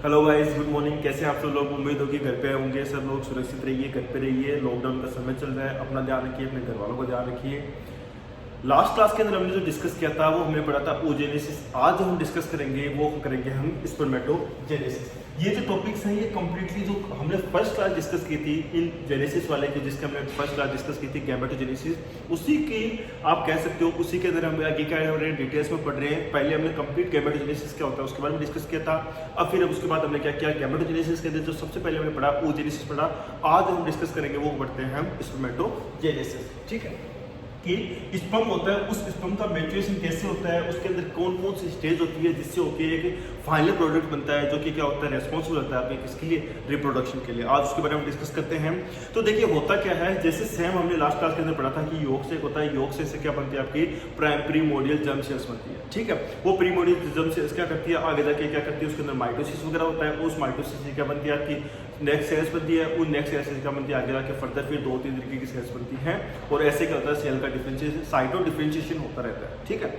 Hello guys, good morning. कैसे हैं आप सब लोग? उम्मीद होगी घर पे होंगे सब लोग। सुरक्षित रहिए, घर पे रहिए। लॉकडाउन का समय चल रहा है, अपना ध्यान रखिए, अपने घर वालों का ध्यान रखिए। लास्ट क्लास के अंदर हमने जो डिस्कस किया था वो हमने पढ़ा था ओजेनेसिस। आज जो हम डिस्कस करेंगे वो करेंगे हम स्पर्मेटोजेनेसिस। ये जो टॉपिक्स हैं ये कंप्लीटली जो हमने फर्स्ट क्लास डिस्कस की थी इन जेनेसिस वाले की, जिसके हमने फर्स्ट क्लास डिस्कस की थी गैमेटोजेनेसिस, उसी की आप कह सकते हो उसी के अंदर हम आगे क्या हो रहे हैं, डिटेल्स में पढ़ रहे हैं। पहले हमने कंप्लीट गैमेटोजेनेसिस क्या होता है उसके बारे में डिस्कस किया था। अब फिर उसके बाद हमने क्या किया, गैमेटोजेनेसिस के अंदर जो सबसे पहले हमने पढ़ा ओजेनेसिस पढ़ा। आज जो हम डिस्कस करेंगे वो पढ़ते हैं हम स्पर्मेटोजेनेसिस। ठीक है, कि स्पर्म होता है, उस स्पर्म का मैच्योरेशन कैसे होता है, उसके अंदर कौन कौन सी स्टेज होती है जिससे होके एक फाइनल प्रोडक्ट बनता है जो कि क्या होता है, रेस्पॉन्सिबल होता है आपके किसके लिए, रिप्रोडक्शन के लिए। आज उसके बारे में डिस्कस करते हैं। तो देखिए होता क्या है, जैसे सेम हमने लास्ट क्लास के अंदर पढ़ा था कि योग से एक होता है, योग से क्या बनती है आपकी प्रीमोर्डियल जर्म सेल्स बनती है। ठीक है, वो प्रीमोर्डियल जर्म सेल्स क्या करती है, आगे जाके क्या करती है, उसके अंदर माइटोसिस वगैरह होता है। उस माइटोसिस से क्या बनती है आपकी नेक्स्ट सेल्स बनती है। उन नेक्स्ट सेल्स से क्या बनती है, आगे जाके फर्दर फिर 2-3 तरीके की सेल्स बनती हैं। और ऐसे क्या होता है, सेल का डिफरेंशिएशन, साइटो डिफरेंशिएशन होता रहता है। ठीक है,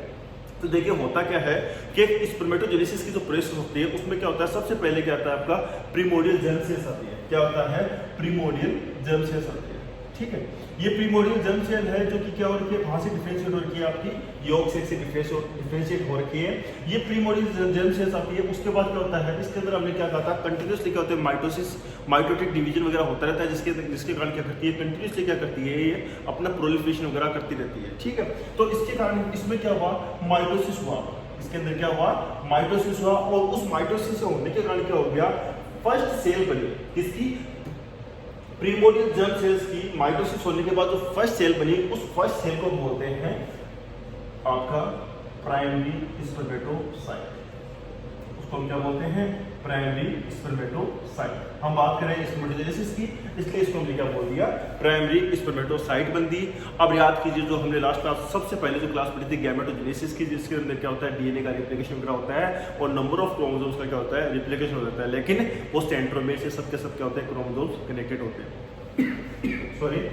तो देखिए होता क्या है कि स्पर्मेटोजेनेसिस की जो प्रोसेस होती है उसमें क्या होता है, सबसे पहले क्या आता है आपका प्रीमोर्डियल जर्म सेल्स आती है। क्या होता है, प्रीमोर्डियल जर्म सेल्स आती है। ठीक है, ये प्रीमोर्डियल जर्म सेल है जो कि क्या हो रही है, कहां से डिफरेंशिएट हो रही है, आपकी योग सेल से डिफरेंशिएट हो रखी है। ये प्रीमोर्डियल जर्म सेल्स आती है। उसके बाद क्या होता है, इसके अंदर हमने क्या कहा था, कंटिन्यूसली क्या होता है, माइटोसिस माइटोटिक डिवीजन वगैरह होता रहता है, जिसके कारण क्या करती है, कंटिन्यूसली क्या करती है, ये अपना प्रोलिफरेशन वगैरह करती रहती है। ठीक है, तो इसके कारण इसमें क्या हुआ, माइटोसिस हुआ। इसके अंदर क्या हुआ, माइटोसिस हुआ। और उस माइटोसिस होने के कारण क्या हो गया, फर्स्ट सेल बनी किसकी, प्रीमोर्डियल जर्म सेल्स की। माइटोसिस होने के बाद जो फर्स्ट सेल बनी, उस फर्स्ट सेल को बोलते हैं आपका प्राइमरी स्पर्मेटोसाइट। उसको हम क्या बोलते हैं, प्राइमरी स्पर्मेटोसाइट। हम बात करें स्पर्मेटोजेनेसिस की, इसलिए इसको हमने क्या बोल दिया, प्राइमरी स्पर्मेटोसाइट बन दी। अब याद कीजिए जो हमने लास्ट क्लास सबसे पहले जो क्लास पढ़ी थी गैमेटोजेनेसिस की, जिसके अंदर क्या होता है, डीएनए का रिप्लिकेशन वगैरह होता है और नंबर ऑफ क्रोमोसोम्स का क्या होता है, रिप्लिकेशन हो जाता है। लेकिन वो सेंट्रोमेर से सबके सब क्या होते हैं, क्रोमोसोम्स कनेक्टेड होते हैं। सॉरी,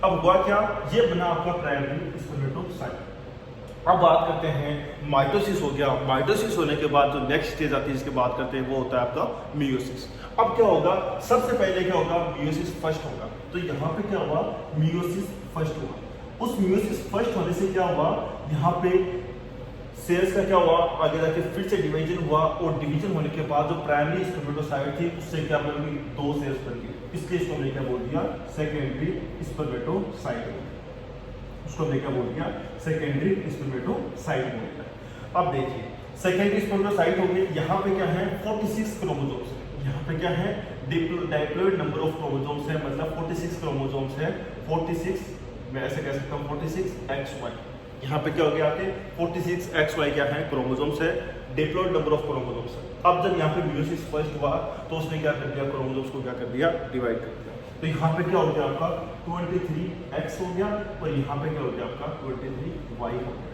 अब हुआ क्या, ये बना आपका प्राइमरी स्पर्मेटोसाइट। अब बात करते हैं, माइटोसिस हो गया। माइटोसिस होने के बाद जो नेक्स्ट स्टेज आती है जिसकी बात करते हैं वो होता है आपका मियोसिस। अब क्या होगा, सबसे पहले क्या होगा, मियोसिस फर्स्ट होगा। तो यहाँ पे क्या हुआ, मियोसिस फर्स्ट हुआ। उस मियोसिस फर्स्ट होने से क्या हुआ, यहाँ पे सेल्स का क्या हुआ, आगे जाके फिर से डिवीजन हुआ। और डिवीजन होने के बाद जो प्राइमरी स्पर्मेटोसाइट थी उससे क्या बन गई, 2 सेल्स बन गई। इसलिए इसको हमने क्या बोल दिया, सेकेंडरी स्पर्मेटोसाइट। उसको हमने क्या बोल दिया, सेकेंडरी स्पर्मेटोसाइट बोल दिया। अब देखिए सेकेंडरी स्पर्मेटोसाइट हो गई। यहाँ पे क्या है, 46 क्रोमोसोम्स है। यहाँ पे क्या है, डिप्लॉयड नंबर ऑफ क्रोमोसोम्स है, मतलब 46 क्रोमोसोम्स है। 46 मैं ऐसे कह सकता हूँ 46XY। यहाँ पे क्या हो गया आपके 46XY क्या है, क्रोमोसोम्स है, डिप्लॉयड नंबर ऑफ क्रोमोसोम्स है। अब जब यहाँ पे मियोसिस फर्स्ट हुआ तो उसने क्या कर दिया, क्रोमोसोम्स को क्या कर दिया, डिवाइड कर दिया। तो यहाँ पे क्या हो गया आपका 23X हो गया और यहाँ पे क्या हो गया आपका 23Y हो गया।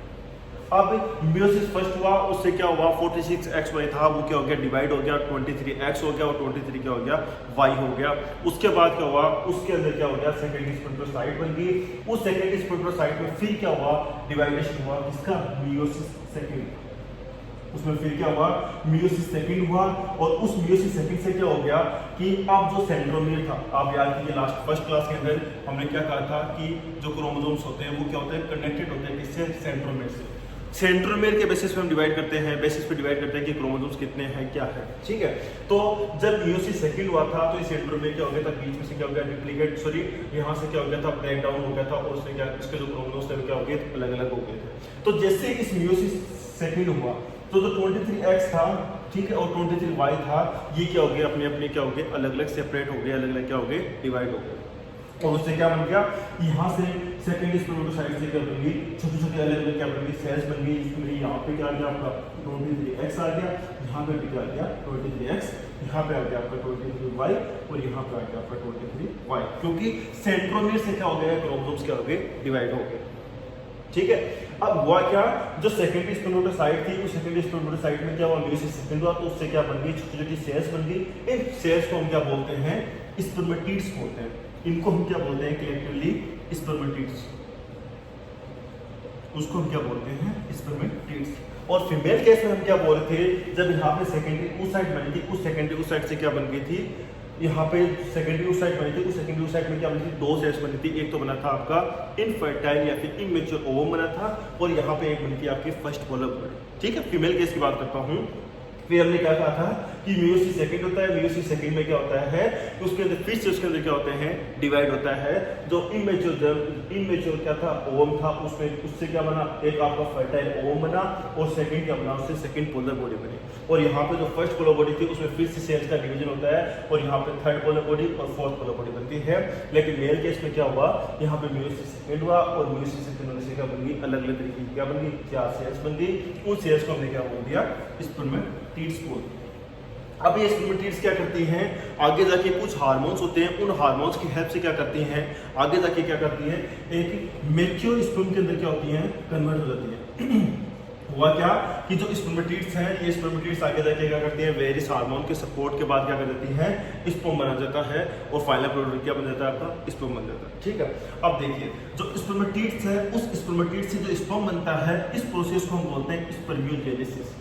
अब मियोसिस फर्स्ट हुआ, उससे क्या हुआ, 46XY था वो क्या हो गया, डिवाइड हो गया, 23X हो गया और 23 क्या हो गया, Y हो गया। उसके बाद क्या हुआ, उसके अंदर क्या हो गया, सेकेंडरी स्पर्मेटोसाइट बन गई। उस सेकेंडरी स्पर्मेटोसाइट में फिर क्या हुआ, डिवाइडेशन हुआ, किसका, मियोसिस सेकेंड। उसमें फिर क्या हुआ, मियोसिस सेकंड हुआ। और उस मियोसिस सेकंड से क्या हो गया कि अब जो सेंट्रोमेर था, आप याद कीजिए लास्ट फर्स्ट क्लास के अंदर हमने क्या कहा था कि जो क्रोमोसोम्स होते हैं वो क्या होते हैं, कनेक्टेड होते हैं किससे, सेंट्रोमेर से। सेंट्रोमेर के बेसिस पे हम डिवाइड करते हैं, बेसिस पे डिवाइड करते हैं कि क्रोमोसोम्स कितने हैं, क्या है। ठीक है, तो जब मियोसिस सेकंड हुआ था तो ये सेंट्रोमेर क्या हो गया था, बीच में से क्या हो गया, डुप्लीकेट सॉरी यहाँ से क्या हो गया था, ब्रेक डाउन हो गया था। और उससे क्या, इसके जो क्रोमोसोम्स थे क्या हो गए, अलग अलग हो गए थे। तो जैसे इस मियोसिस सेकंड हुआ तो जो 23X था, ठीक है, और 23Y था, ये क्या हो गया, अपने अपने क्या हो गए, अलग अलग सेपरेट हो गए, अलग अलग क्या हो गए, डिवाइड हो गए। और उससे क्या बन गया, यहाँ से सेकेंडरी स्पर्मेटोसाइट से क्या बन गई, छोटे छोटे अलग अलग क्या बन गई, सेल्स बन गई। इसमें यहाँ पे क्या आ गया आपका 23X आ गया, यहाँ पे भी क्या आ गया 23X, यहाँ पे आ गया आपका 23Y और यहाँ पे आ गया आपका 23Y, क्योंकि सेंट्रोमेर से क्या हो गया, क्रोमोसोम्स क्या हो गए, डिवाइड हो गए। ठीक है, अब हुआ क्या, जो सेकेंडरी स्पर्मेटोसाइट थी उस सेकेंडरी स्पर्मेटोसाइट में क्या हुआ, मियोसिस सेकंड हुआ, तो उससे क्या बन गई, छोटी छोटी सेल्स बन गई। इन सेल्स को हम क्या बोलते हैं, स्पर्मेटिड्स बोलते हैं। इनको हम क्या बोलते हैं, कलेक्टिवली स्पर्मेटिड्स। उसको हम क्या बोलते हैं, स्पर्मेटिड्स। और फीमेल केस में हम क्या बोल रहे थे, जब यहाँ पे सेकेंडरी उस साइड बनी थी, उस सेकेंडरी उस साइड से क्या बन गई थी, यहाँ पे सेकेंडरी उस साइड बनी थी, उस सेकेंडरी उस साइड में क्या बनी थी, दो सेल्स बनी थी। एक तो बना था आपका इनफर्टाइल या फिर इमेच्योर ओवम बना था, और यहाँ पे एक बनी थी आपकी फर्स्ट पोलर बॉडी। ठीक है, फीमेल केस की बात करता हूँ। फिर हमने क्या कहा था कि म्यूसिस सेकंड होता है, म्यूसिस सेकंड में क्या होता है, उसके अंदर फिर से उसके अंदर क्या होते हैं, डिवाइड होता है। जो इमेच्योर क्या था, ओवम था, उसमें उससे क्या बना, एक आपका फर्टाइल ओवम बना, और सेकंड क्या बना, उससे सेकंड पोलर बॉडी बनी। और यहाँ पे जो फर्स्ट पोलर बॉडी थी उसमें फिर से सेल्स का डिवीजन होता है, और यहाँ पे थर्ड पोलर बॉडी और फोर्थ पोलर बॉडी बनती है। लेकिन मेल केस में क्या हुआ, यहाँ पे म्यूसिस सेकंड हुआ, और म्यूसिस सेकंड होने से क्या बन गई, अलग अलग तरीके की क्या बन गई, 4 सेल्स बन गई। उन सेल्स को हमने क्या बोल दिया, स्पर्मेटिड्स बोल दिया। अब ये स्पर्मेटिड्स क्या करती हैं, आगे जाके कुछ हार्मोन्स होते हैं, उन हार्मोन्स की हेल्प से क्या करती हैं, आगे जाके क्या करती हैं, एक मैच्योर स्पर्म के अंदर क्या होती हैं, कन्वर्ट हो जाती हैं। हुआ क्या कि जो स्पर्मेटिड्स हैं, ये स्पर्मेटिड्स आगे जाके क्या करती हैं, वेरियस हार्मोन के सपोर्ट के बाद क्या कर देती हैं, स्पर्म बना जाता है, और फाइनल प्रोडक्ट क्या बन जाता है, आपका स्पर्म बन जाता है। ठीक है, अब देखिए जो स्पर्मेटिड्स है, उस स्पर्मेटिड से जो स्पर्म बनता है, इस प्रोसेस को हम बोलते हैं स्पर्मियोजेनेसिस।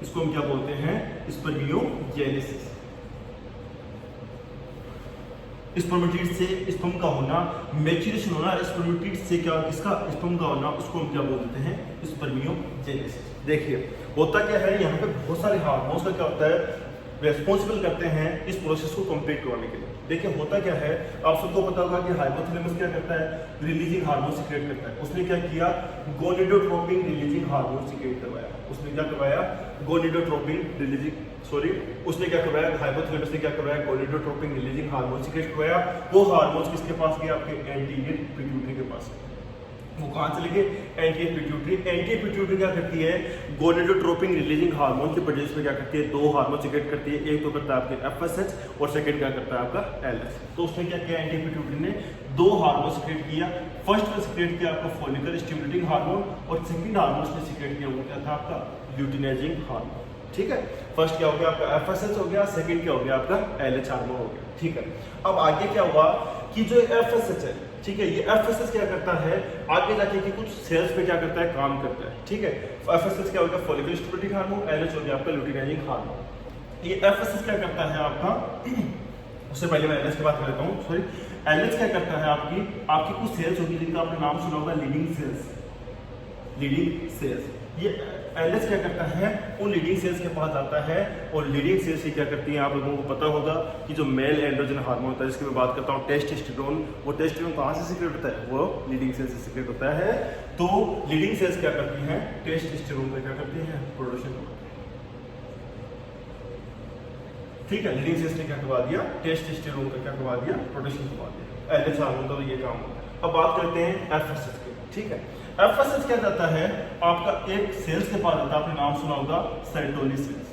इसको हम क्या बोलते हैं, स्पर्मियोजेनेसिस। स्पर्मेटिड से स्पर्म का होना, मैच्योरेशन होना, स्पर्मेटिड से क्या, किसका, स्पर्म का होना, उसको हम क्या बोलते हैं, स्पर्मियोजेनेसिस। देखिए होता क्या है, यहाँ पे बहुत सारे हार्मोन्स का क्या होता है, रेस्पॉन्सिबल करते हैं इस प्रोसेस को कंप्लीट करवाने के लिए। देखिए होता क्या है, आप सबको पता होगा कि हाइपोथैलेमस क्या करता है, रिलीजिंग हार्मोन सीक्रेट करता है। उसने क्या किया, गोनिडोट्रोपिन रिलीजिंग हार्मोन सीक्रेट करवाया। उसने क्या करवाया, गोनिडोट्रोपिन रिलीजिंग, सॉरी उसने क्या करवाया, हाइपोथैलेमस ने क्या करवाया, गोनिडोट्रोपिन रिलीजिंग हार्मोन सीक्रेट करवाया। वो हार्मोन्स किसके पास गए, आपके एंटीरियर पिट्यूटरी के पास। वो कहाँ चले गए, एंटीरियर पिट्यूटरी। एंटीरियर पिट्यूटरी क्या करती है, गोनिडोट्रोपिन रिलीजिंग हार्मोन के प्रोड्यूस में क्या करती है, दो हार्मोन सीक्रेट करती है। एक तो करता है आपके एफएसएच और सेकंड क्या करता है आपका एलएच। तो उसने क्या किया, एंटीरियर पिट्यूटरी ने दो हार्मोन सीक्रेट किया। फर्स्ट में सीक्रेट किया आपका फॉलिकल स्टिमुलेटिंग हार्मोन, और सेकंड हार्मोन उसने सीक्रेट किया वो क्या था, आपका ल्यूटिनाइजिंग हार्मोन। ठीक है, फर्स्ट क्या हो गया आपका एफएसएच हो गया, सेकंड क्या हो गया आपका एलएच हार्मोन हो गया। ठीक है, अब आगे क्या हुआ कि जो एफएसएच है, ठीक है, ये एफएसएच क्या करता है, आगे जाके कि कुछ सेल्स पे क्या करता है, काम करता है। ठीक है, एफएसएच क्या हो गया, फॉलिकल स्टिमुलेटिंग हार्मोन, एलएच हो गया आपका ल्यूटिनाइजिंग हार्मोन। ये एफएसएच क्या करता है आपका, उससे पहले मैं एलएच की बात कर लेता हूँ, सॉरी। एलएच क्या करता है, आपकी कुछ सेल्स होगी जिनका आपने नाम सुना होगा, लीडिंग सेल्स। लीडिंग सेल्स, ये एलएच क्या करता है, उन लीडिंग सेल्स के पास जाता है, और लीडिंग सेल्स से क्या करती हैं, आप लोगों को पता होगा कि जो मेल एंड्रोजन हार्मोन होता है, जिसकी मैं बात करता हूँ टेस्टोस्टेरोन, वो टेस्टोस्टेरोन कहाँ से सीक्रेट होता है, वो लीडिंग सेल्स से सीक्रेट होता है। तो लीडिंग सेल्स क्या करती हैं, टेस्टोस्टेरोन का क्या करती हैं, प्रोडक्शन। ठीक है, लीडिंग सेल्स ने क्या करवा दिया, टेस्टोस्टेरोन का क्या करवा दिया, प्रोडक्शन करवा दिया। एलएच हार्मोन का तो ये काम होता है। अब बात करते हैं एफएसएच की। ठीक है, एफएसएच क्या जाता है, आपका एक सेल्स के पास जाता है, आपने नाम सुना होगा सर्टोली सेल्स,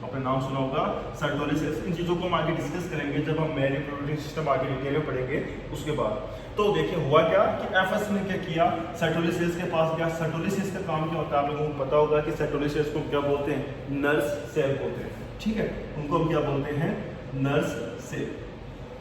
आपने नाम सुना होगा सर्टोली सेल्स। इन चीजों को हम आगे डिस्कस करेंगे जब हम मेल रिप्रोडक्टिव सिस्टम आगे डिटेल में पढ़ेंगे उसके बाद। तो देखिए हुआ क्या कि एफएसएच ने क्या किया, सर्टोली सेल्स के पास गया। सर्टोली सेल्स का काम क्या होता है, आप लोगों को पता होगा कि सर्टोली सेल्स को क्या बोलते हैं, नर्स सेल बोलते हैं। ठीक है, उनको हम क्या बोलते हैं, नर्स सेल।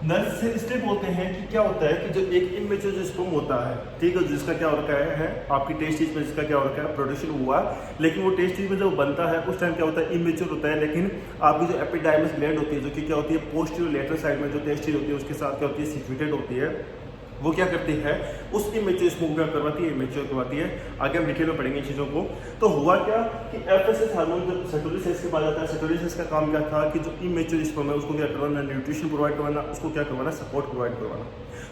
नर्स सेल इसलिए बोलते हैं कि क्या होता है कि जो एक इमेच्योर जो स्पर्म होता है, ठीक है, जिसका क्या हो रखा है आपकी टेस्ट स्टेज में, जिसका क्या हो रखा है, प्रोडक्शन हुआ, लेकिन वो टेस्ट स्टेज में जब बनता है उस टाइम क्या होता है, इमेच्योर होता है। लेकिन आपकी जो एपिडाइमिस ग्लैंड होती है, जो कि क्या होती है, पोस्टीरियर लेटरल साइड में जो टेस्ट स्टेज होती है उसके साथ क्या होती है, सिचुएटेड होती है। वो क्या करती है, उस इमेच्योर स्पर्म क्या करवाती है, इमेच्योर करवाती है। आगे हम डिटेल में पढ़ेंगे चीज़ों को। तो हुआ क्या कि एफएसएच हार्मोन जब सर्टोली सेल्स के पास जाता है, सर्टोली सेल्स का काम क्या था कि जो इमेच्योर स्पर्म है उसको क्या करवाना, न्यूट्रिशन प्रोवाइड करवाना, उसको क्या करवाना, सपोर्ट प्रोवाइड करवाना।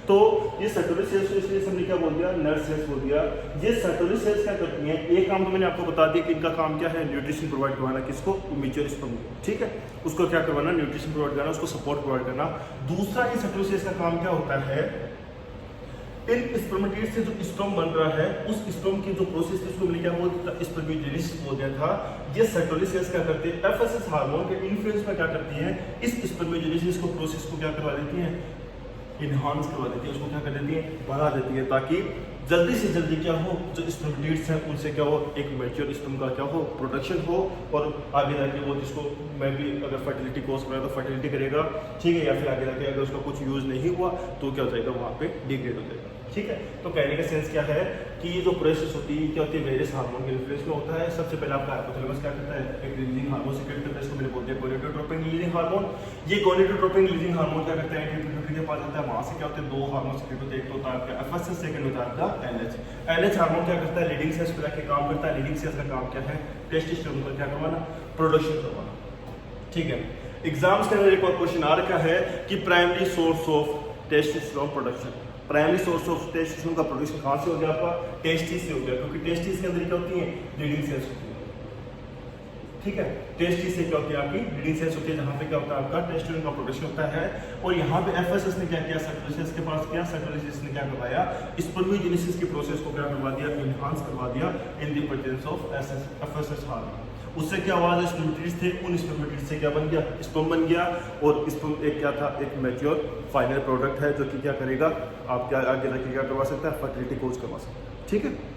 तो ये सर्टोली सेल्स को इसलिए हमने क्या बोल दिया, नर्स सेल्स बोल दिया। ये सर्टोली सेल्स क्या करती हैं, एक काम तो मैंने आपको बता दिया कि इनका काम क्या है, न्यूट्रिशन प्रोवाइड करवाना, किसको, इमेच्योर स्पर्म को। ठीक है, उसको क्या करवाना, न्यूट्रिशन प्रोवाइड करना, उसको सपोर्ट प्रोवाइड करना। दूसरा ये सर्टोली सेल्स का काम क्या होता है, इन स्पर्मेटिड से जो स्पर्म बन रहा है, उस स्पर्म की जो प्रोसेस थी उसको मैंने क्या बोलता था, स्पर्मियोजेनेसिस बोल दिया था। ये सर्टोली सेल्स क्या करते हैं, एफएसएच हार्मोन के इन्फ्लुएंस में क्या करती हैं, इस स्पर्मियोजेनेसिस को प्रोसेस को क्या करवा देती हैं, इनहांस करवा देती है, उसको क्या कर देती है, बढ़ा देती है, ताकि जल्दी से जल्दी क्या हो, जो स्पर्मेटिड्स हैं उनसे क्या हो, एक मैच्योर स्पर्म का क्या हो, प्रोडक्शन हो, और आगे जाके वो जिसको मैं भी अगर फर्टिलिटी कोर्स कराया तो फर्टिलिटी करेगा। ठीक है, या फिर आगे जाके अगर उसका कुछ यूज़ नहीं हुआ तो क्या हो जाएगा, वहाँ पे डिग्रेड हो जाएगा। ठीक है। तो कहने का सेंस क्या है कि ये जो प्रोसेस होती है क्या होती है, वेरियस हार्मोन के इन्फ्लुएंस में होता है। सबसे पहले आपका हाइपोथैलेमस क्या करता है, एक रिलीजिंग हार्मोन सीक्रेट करता है, इसको मैंने बोलते हैं गोनेडोट्रोपिन रिलीजिंग हार्मोन। ये गोनेडोट्रोपिन रिलीजिंग हार्मोन क्या करता है, पिट्यूटरी के पास जाता है, वहां से क्या होता है, दो हार्मोन सीक्रेट होते हैं, एक तो होता है आपका एफएसएस, सेकंड होता है आपका एलएच। एलएच हार्मोन क्या करता है, लीडिंग सेल्स पे जाके काम करता है। लीडिंग सेल्स का काम क्या है, टेस्टोस्टेरोन का क्या करवाना, प्रोडक्शन करवाना, ठीक है। एग्जाम्स के अंदर एक और क्वेश्चन आ रखा है कि primary source of testosterone production, primary source of testosterone का प्रोडक्शन कहां से हो गया, आपका टेस्टिस से हो गया, क्योंकि टेस्टिस के अंदर क्या होती है, लीडिंग सेल्स होती है, ठीक है। टेस्टिस से क्या होती है, आपकी लीडिंग सेल्स होती है, जहां पे क्या होता है, आपका टेस्टोस्टेरोन का प्रोडक्शन होता है। और यहाँ पे एफएसएस ने क्या किया, साइटोलिसिस के पास किया, साइटोलिसिस ने क्या करवाया, स्पर्मेटोजेनेसिस के प्रोसेस को क्या करवा दिया, एनहांस करवा दिया in the presence of FSS hormone. उससे क्या हुआ, जो स्पर्मेटोजेनेसिस थे उन स्पर्मेटोजेनेसिस से क्या बन गया, स्पर्म बन गया। और स्पर्म एक क्या था, एक मैच्योर फाइनल प्रोडक्ट है जो कि क्या करेगा, आप क्या आगे जाके क्या करवा सकता है, फर्टिलिटी कोज करवा सकता है, ठीक है।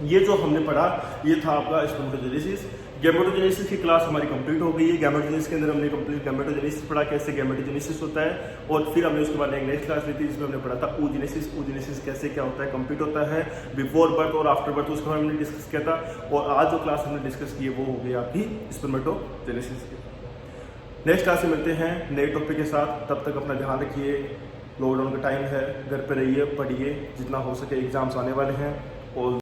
ये जो हमने पढ़ा ये था आपका स्पर्मेटोजेनेसिस। गैमेटोजेनेसिस की क्लास हमारी कंप्लीट हो गई है। गैमेटोजेनेसिस के अंदर हमने कंप्लीट गैमेटोजेनेसिस पढ़ा, कैसे गैमेटोजेनेसिस होता है। और फिर हमने उसके बाद एक नेक्स्ट क्लास ली थी जिसमें हमने पढ़ा था oogenesis। oogenesis कैसे क्या होता है, कंप्लीट होता है बिफोर बर्थ और आफ्टर बर्थ, उसके बारे में हमने डिस्कस किया था। और आज जो क्लास हमने डिस्कस की है वो हो गई आपकी स्पर्मेटोजेनेसिस की। नेक्स्ट क्लास में मिलते हैं नए टॉपिक के साथ, तब तक अपना ध्यान रखिए। लॉकडाउन का टाइम है, घर पे रहिए, पढ़िए जितना हो सके, एग्जाम्स आने वाले हैं। और